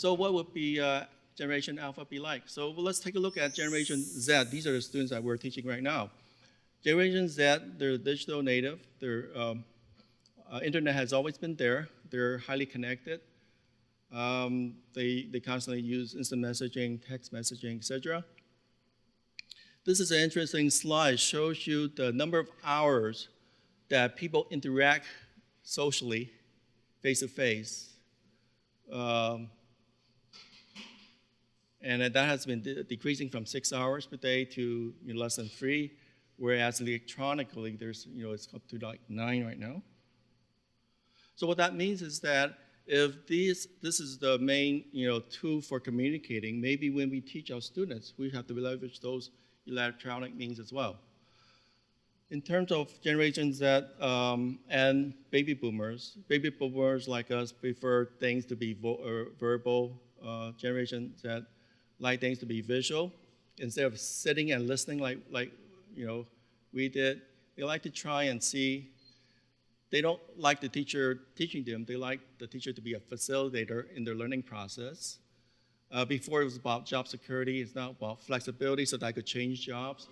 So what would be Generation Alpha be like? So let's take a look at Generation Z. These are the students that we're teaching right now. Generation Z, they're digital native. Their internet has always been there. They're highly connected. They constantly use instant messaging, text messaging, etc. This is an interesting slide. Shows you the number of hours that people interact socially, face to face. And that has been decreasing from 6 hours per day to less than 3, whereas electronically, it's up to like 9 right now. So what that means is that if this is the main tool for communicating, maybe when we teach our students, we have to leverage those electronic means as well. In terms of Generation Z and baby boomers like us prefer things to be verbal. Generation Z like things to be visual. Instead of sitting and listening like we did, they like to try and see. They don't like the teacher teaching them. They like the teacher to be a facilitator in their learning process. Before it was about job security, it's now about flexibility so that I could change jobs.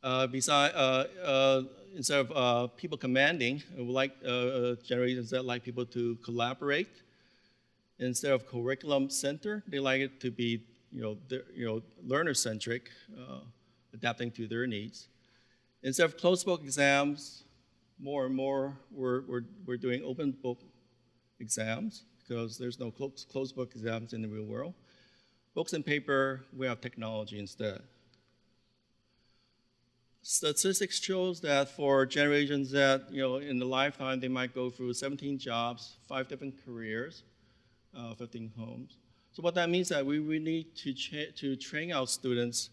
Instead of people commanding, we like Generation Z like people to collaborate. Instead of curriculum center, they like it to be learner centric, adapting to their needs. Instead of closed book exams, more and more we're doing open book exams because there's no closed book exams in the real world. Books and paper, we have technology instead. Statistics shows that for Generation Z, in the lifetime, they might go through 17 jobs, 5 different careers, 15 homes. So what that means is that we need to train our students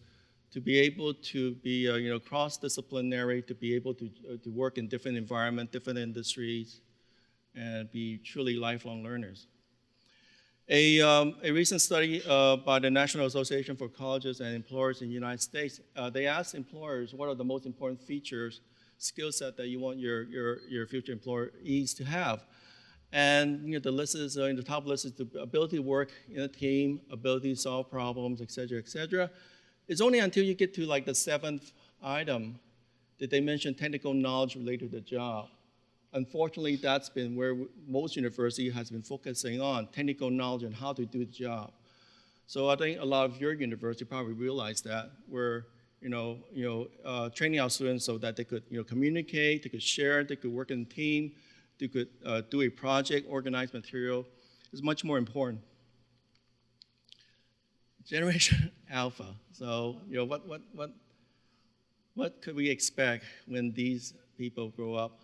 to be able to be cross-disciplinary, to be able to work in different environments, different industries, and be truly lifelong learners. A recent study by the National Association for Colleges and Employers in the United States, they asked employers what are the most important features, skill set that you want your future employees to have. And the list is, in the top list is the ability to work in a team, ability to solve problems, et cetera, et cetera. It's only until you get to like the 7th item that they mention technical knowledge related to the job. Unfortunately, that's been where most universities has been focusing on, technical knowledge and how to do the job. So I think a lot of your university probably realize that we're training our students so that they could communicate, they could share, they could work in a team, they could do a project, organize material. Is much more important. Generation Alpha. So what could we expect when these people grow up?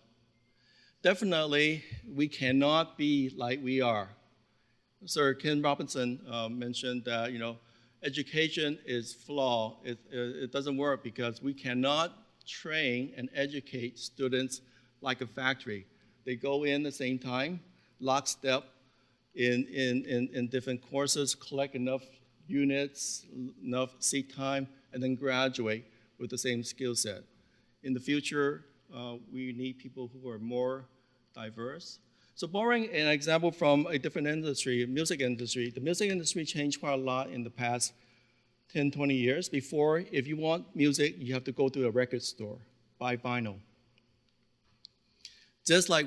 Definitely, we cannot be like we are. Sir Ken Robinson mentioned that education is flawed. It doesn't work because we cannot train and educate students like a factory. They go in the same time, lockstep in different courses, collect enough units, enough seat time, and then graduate with the same skill set. In the future, we need people who are more diverse. So borrowing an example from a different industry, music industry, the music industry changed quite a lot in the past 10, 20 years. Before, if you want music, you have to go to a record store, buy vinyl. Just like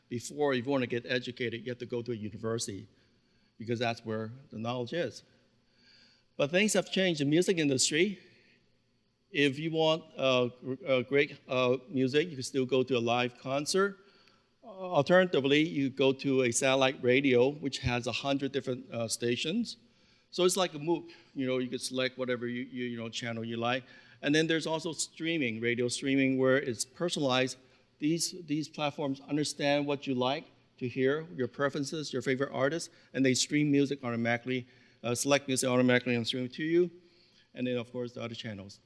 before, if you want to get educated, you have to go to a university because that's where the knowledge is. But things have changed in the music industry. If you want great music, you can still go to a live concert. Alternatively, you go to a satellite radio, which has 100 different stations. So it's like a MOOC. You could select whatever channel you like. And then there's also streaming, radio streaming, where it's personalized. These platforms understand what you like to hear, your preferences, your favorite artists, and they stream music automatically, select music automatically and stream it to you. And then, of course, the other channels.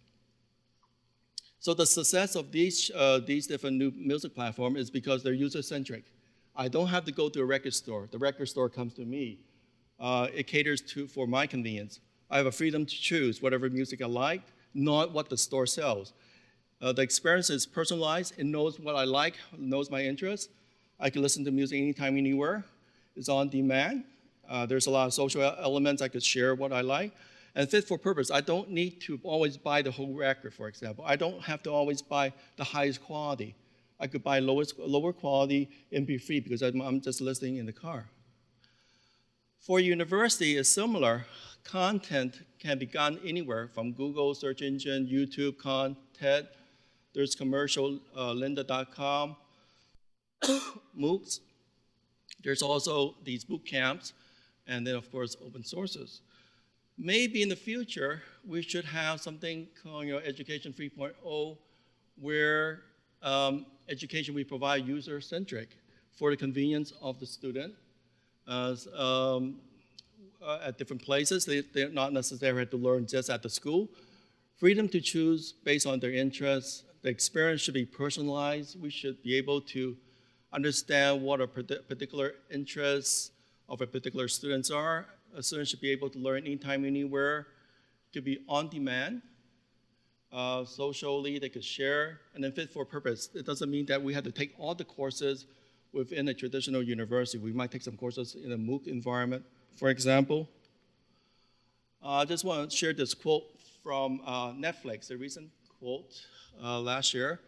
So the success of these different new music platforms is because they're user-centric. I don't have to go to a record store. The record store comes to me. It caters for my convenience. I have a freedom to choose whatever music I like, not what the store sells. The experience is personalized. It knows what I like, knows my interests. I can listen to music anytime, anywhere. It's on demand. There's a lot of social elements I could share what I like. And fit for purpose. I don't need to always buy the whole record, for example. I don't have to always buy the highest quality. I could buy lower quality and be free because I'm just listening in the car. For university, it's similar. Content can be gotten anywhere from Google search engine, YouTube content. There's commercial, lynda.com, MOOCs. There's also these boot camps, and then of course open sources. Maybe in the future, we should have something called Education 3.0, where education we provide user-centric for the convenience of the student. At different places, they're not necessarily have to learn just at the school. Freedom to choose based on their interests. The experience should be personalized. We should be able to understand what a particular interests of a particular students are. A student should be able to learn anytime, anywhere, to be on demand. Socially, they could share, and then fit for purpose. It doesn't mean that we have to take all the courses within a traditional university. We might take some courses in a MOOC environment, for example. I just want to share this quote from Netflix, a recent quote last year.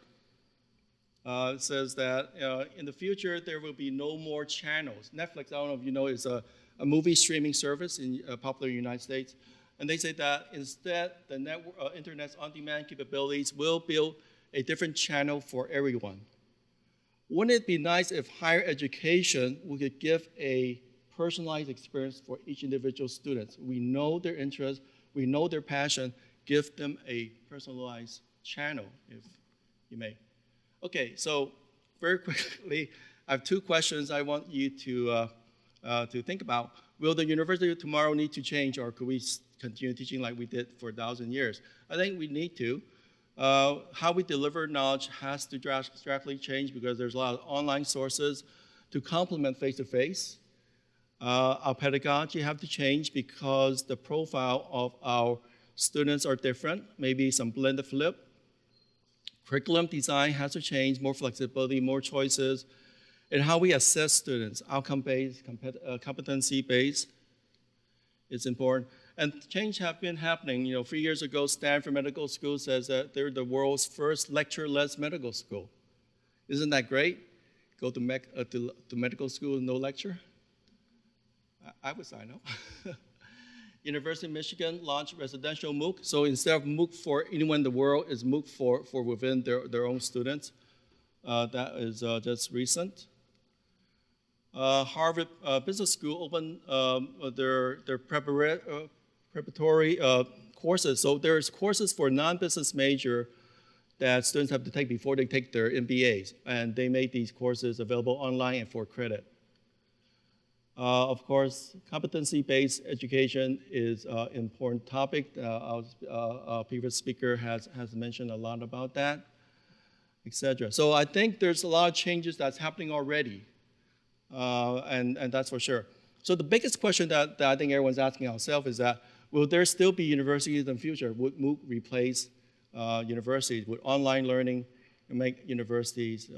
It says that in the future, there will be no more channels. Netflix, I don't know if you know, is a movie streaming service popular in the United States. And they say that instead, the internet's on-demand capabilities will build a different channel for everyone. Wouldn't it be nice if higher education, we could give a personalized experience for each individual student? We know their interests, we know their passion, give them a personalized channel, if you may. Okay, so very quickly, I have two questions I want you to think about. Will the university of tomorrow need to change, or could we continue teaching like we did for 1,000 years? I think we need to. How we deliver knowledge has to drastically change because there's a lot of online sources to complement face-to-face. Our pedagogy have to change because the profile of our students are different, maybe some blended flip. Curriculum design has to change, more flexibility, more choices. And how we assess students, outcome-based, competency-based, is important. And change have been happening. 3 years ago, Stanford Medical School says that they're the world's first lecture-less medical school. Isn't that great? Go to medical school with no lecture? I would sign up. University of Michigan launched residential MOOC. So instead of MOOC for anyone in the world, it's MOOC for within their own students. That is just recent. Harvard Business School opened their preparatory courses. So there's courses for non-business major that students have to take before they take their MBAs. And they made these courses available online and for credit. Of course, competency-based education is an important topic. Our previous speaker has mentioned a lot about that, etc. So I think there's a lot of changes that's happening already, and that's for sure. So the biggest question that I think everyone's asking ourselves is that, will there still be universities in the future? Would MOOC replace universities? Would online learning make universities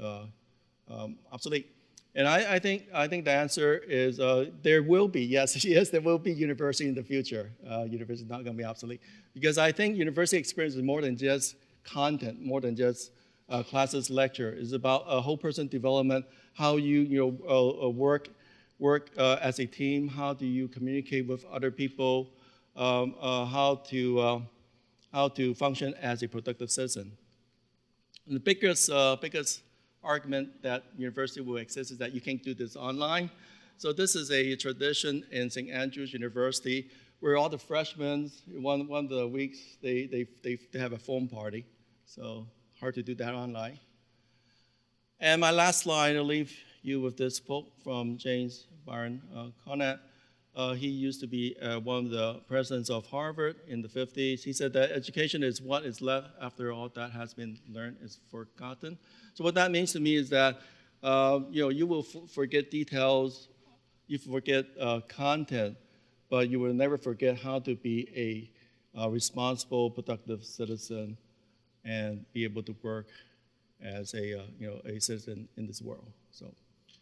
obsolete? And I think the answer is there will be, yes, there will be university in the future. University is not going to be obsolete. Because I think university experience is more than just content, more than just classes, lecture. It's about a whole person development, how you work as a team, how do you communicate with other people, how to function as a productive citizen. And the biggest argument that university will exist is that you can't do this online. So this is a tradition in St. Andrews University where all the freshmen, one of the weeks, they have a foam party. So hard to do that online. And my last slide, I'll leave you with this quote from James Byron Conant. He used to be one of the presidents of Harvard in the 50s. He said that education is what is left after all that has been learned is forgotten. So what that means to me is that you will forget details, you forget content, but you will never forget how to be a responsible, productive citizen and be able to work as a citizen in this world. So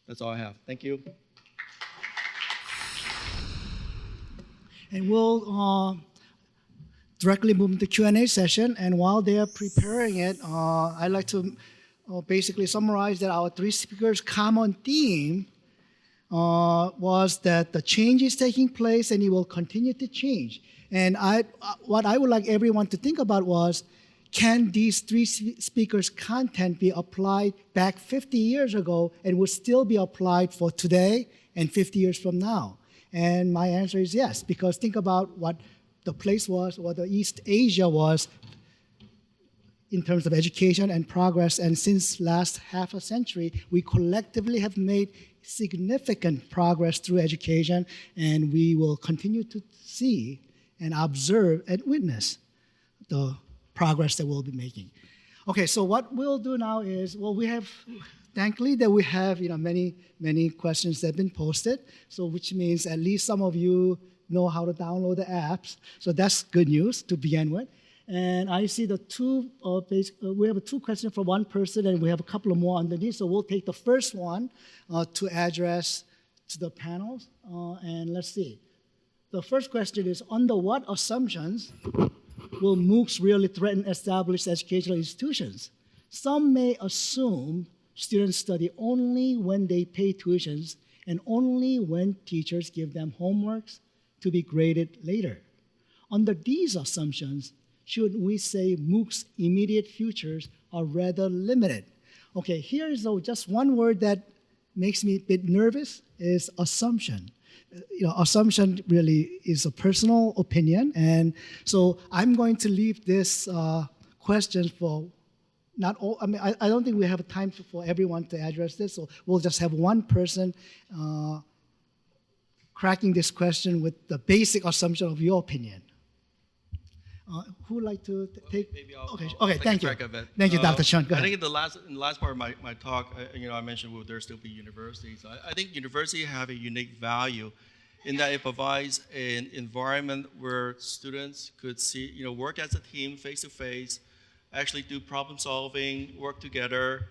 that's all I have. Thank you. And we'll directly move into Q&A session. And while they are preparing it, I'd like to basically summarize that our three speakers' common theme was that the change is taking place and it will continue to change. And what I would like everyone to think about was, can these three speakers' content be applied back 50 years ago and will still be applied for today and 50 years from now? And my answer is yes, because think about what the place was, what the East Asia was in terms of education and progress. And since last half a century, we collectively have made significant progress through education, and we will continue to see and observe and witness the progress that we'll be making. Okay, so what we'll do now is, well, thankfully that we have many questions that have been posted, so which means at least some of you know how to download the apps, so that's good news to begin with. And I see the we have two questions for one person, and we have a couple of more underneath, so we'll take the first one to address to the panels, and let's see. The first question is, under what assumptions will MOOCs really threaten established educational institutions? Some may assume students study only when they pay tuitions and only when teachers give them homeworks to be graded later. Under these assumptions, should we say MOOCs' immediate futures are rather limited? Okay, here is just one word that makes me a bit nervous, is assumption. Assumption really is a personal opinion, and so I'm going to leave this question for not all. I mean, I don't think we have time for everyone to address this, so we'll just have one person cracking this question with the basic assumption of your opinion. Who would like to take? Maybe I'll take thank you. A crack of it. Thank you, Dr. Chun. Go ahead. I think in the last part of my talk, I mentioned will there still be universities. I think universities have a unique value in that it provides an environment where students could work as a team, face-to-face, actually do problem solving, work together,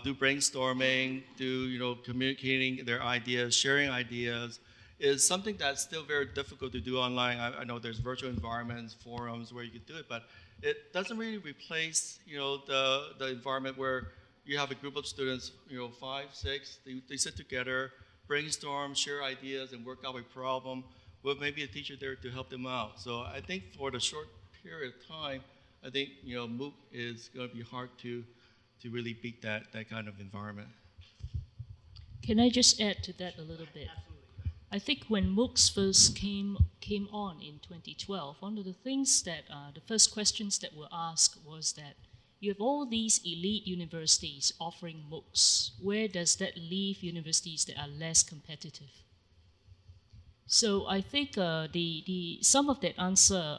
do brainstorming, do communicating their ideas, sharing ideas, is something that's still very difficult to do online. I know there's virtual environments, forums where you can do it, but it doesn't really replace the environment where you have a group of students, 5, 6, they sit together, brainstorm, share ideas, and work out a problem with maybe a teacher there to help them out. So I think for the short period of time, I think MOOC is going to be hard to really beat that kind of environment. Can I just add to that a little bit? I think when MOOCs first came on in 2012, one of the things that the first questions that were asked was that you have all these elite universities offering MOOCs. Where does that leave universities that are less competitive? So I think some of that answer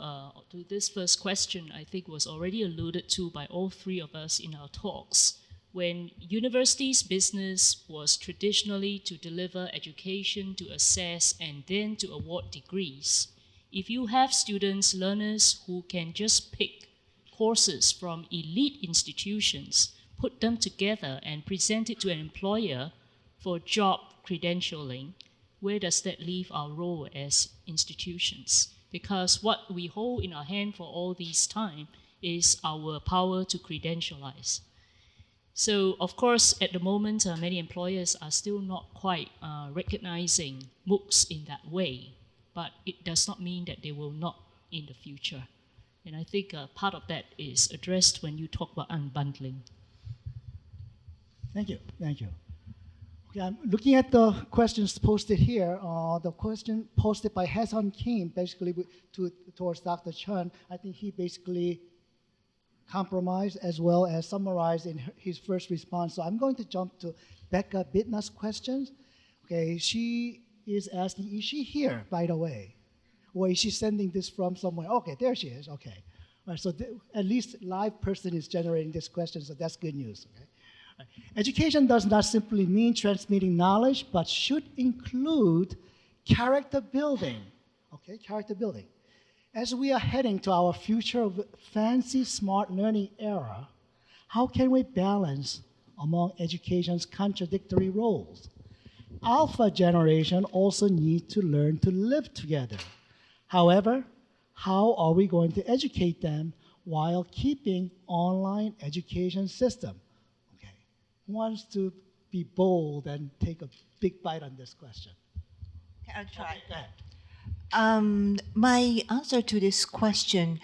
to this first question, I think, was already alluded to by all three of us in our talks. When universities' business was traditionally to deliver education, to assess, and then to award degrees, if you have students, learners who can just pick courses from elite institutions, put them together and present it to an employer for job credentialing, where does that leave our role as institutions? Because what we hold in our hand for all this time is our power to credentialize. So, of course, at the moment, many employers are still not quite recognizing MOOCs in that way, but it does not mean that they will not in the future. And I think part of that is addressed when you talk about unbundling. Thank you. Okay, I'm looking at the questions posted here. The question posted by Hasan Kim, basically towards Dr. Chun, I think he basically compromised as well as summarized in his first response. So I'm going to jump to Becca Bitna's questions. Okay, she is asking, is she here, by the way? Or is she sending this from somewhere? Okay, there she is, okay. All right, so at least live person is generating this question, so that's good news, okay? Right. Education does not simply mean transmitting knowledge, but should include character building, okay, character building. As we are heading to our future of fancy smart learning era, how can we balance among education's contradictory roles? Alpha generation also need to learn to live together. However, how are we going to educate them while keeping online education system? Okay. Who wants to be bold and take a big bite on this question? Okay, I'll try. Go ahead. My answer to this question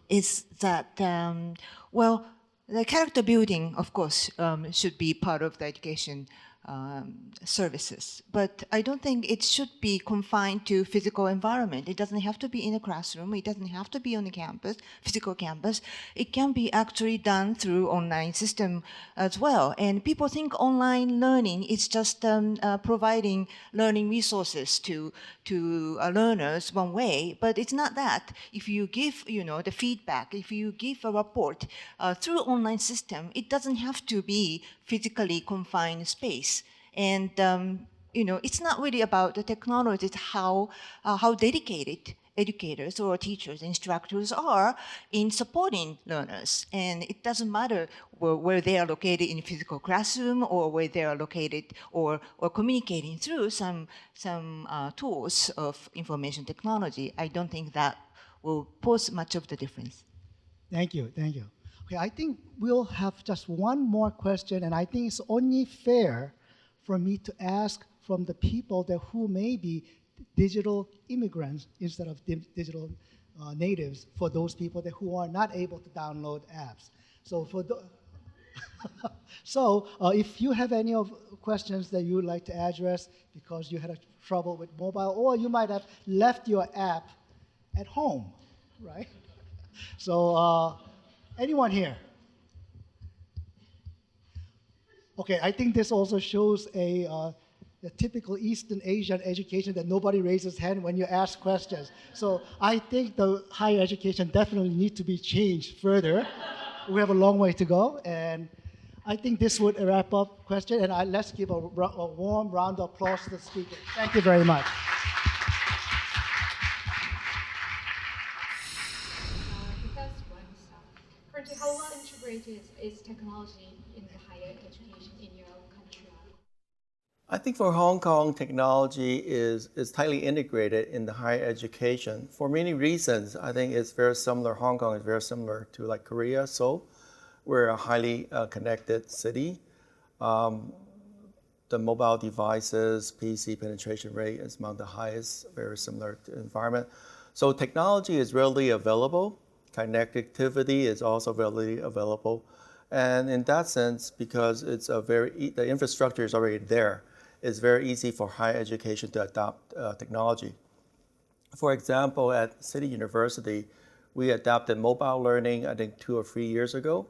is that, well, the character building, of course, should be part of the education services. But I don't think it should be confined to physical environment. It doesn't have to be in a classroom. It doesn't have to be on the campus, physical campus. It can be actually done through online system as well. And people think online learning is just providing learning resources to learners one way, but it's not that. If you give, the feedback, if you give a report through online system, it doesn't have to be physically confined space. And it's not really about the technology. It's how dedicated educators or teachers, instructors are in supporting learners. And it doesn't matter where they are located in a physical classroom or where they are located or communicating through some tools of information technology. I don't think that will pose much of the difference. Thank you. Okay, I think we'll have just one more question, and I think it's only fair for me to ask from the people who may be digital immigrants instead of digital natives, for those people who are not able to download apps. So if you have any questions that you would like to address because you had trouble with mobile, or you might have left your app at home, right? So anyone here? Okay, I think this also shows the typical Eastern Asian education that nobody raises hand when you ask questions. So I think the higher education definitely needs to be changed further. We have a long way to go, and I think this would wrap up question, and let's give a warm round of applause to the speaker. Thank you very much. The first one is, currently, how well integrated is technology in the higher education in your own country? I think for Hong Kong, technology is tightly integrated in the higher education for many reasons. I think it's very similar. Hong Kong is very similar to like Korea, Seoul. We're a highly connected city. The mobile devices, PC penetration rate is among the highest, very similar to environment. So technology is readily available. Connectivity is also readily available. And in that sense, because it's the infrastructure is already there, it's very easy for higher education to adopt technology. For example, at City University, we adopted mobile learning, I think 2 or 3 years ago.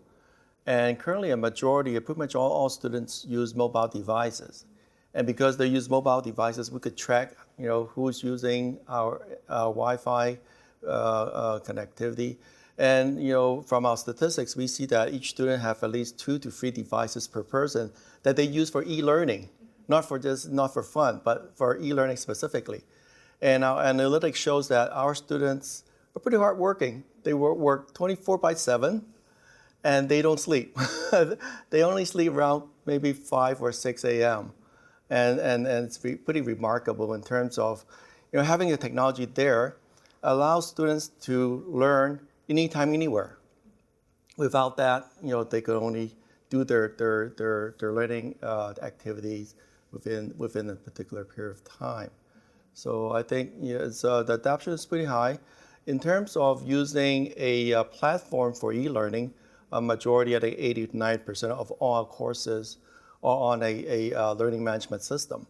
And currently a majority, pretty much all students use mobile devices. And because they use mobile devices, we could track, who's using our Wi-Fi connectivity. And from our statistics, we see that each student have at least 2 to 3 devices per person that they use for e-learning, not for fun, but for e-learning specifically. And our analytics shows that our students are pretty hardworking. They work 24/7, and they don't sleep. They only sleep around maybe 5 or 6 a.m. And it's pretty remarkable in terms of having the technology there allows students to learn anytime, anywhere. Without that, they could only do their learning activities within a particular period of time. So I think the adoption is pretty high. In terms of using a platform for e-learning, a majority, I think 80 to 90% of all our courses are on a learning management system.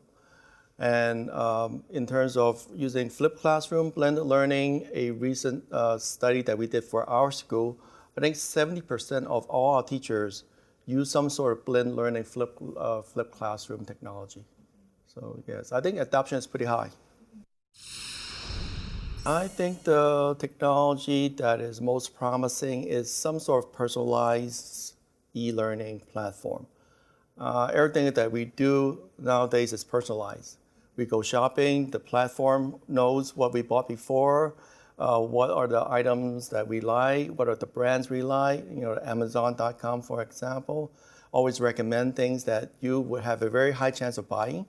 And in terms of using flipped classroom, blended learning, a recent study that we did for our school, I think 70% of all our teachers use some sort of blended learning, flipped classroom technology. So yes, I think adoption is pretty high. I think the technology that is most promising is some sort of personalized e-learning platform. Everything that we do nowadays is personalized. We go shopping, the platform knows what we bought before, what are the items that we like, what are the brands we like. Amazon.com, for example, always recommend things that you would have a very high chance of buying.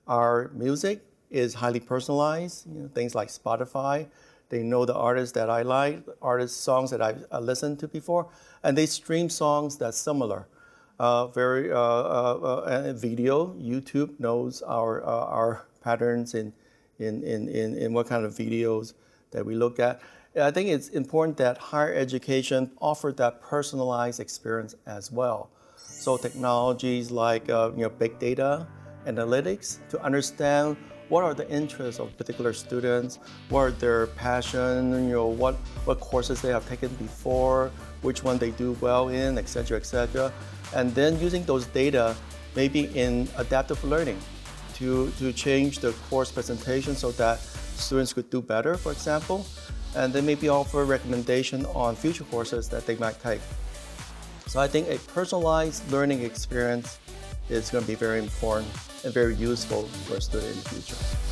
Our music, is highly personalized, things like Spotify. They know the artists that I like, songs that I've listened to before, and they stream songs that's similar. Video, YouTube knows our patterns in what kind of videos that we look at. I think it's important that higher education offer that personalized experience as well. So technologies like big data, analytics, to understand what are the interests of particular students, what are their passion, what courses they have taken before, which one they do well in, et cetera, and then using those data maybe in adaptive learning to change the course presentation so that students could do better, for example, and then maybe offer recommendation on future courses that they might take. So I think a personalized learning experience is going to be very important and very useful for a student in the future.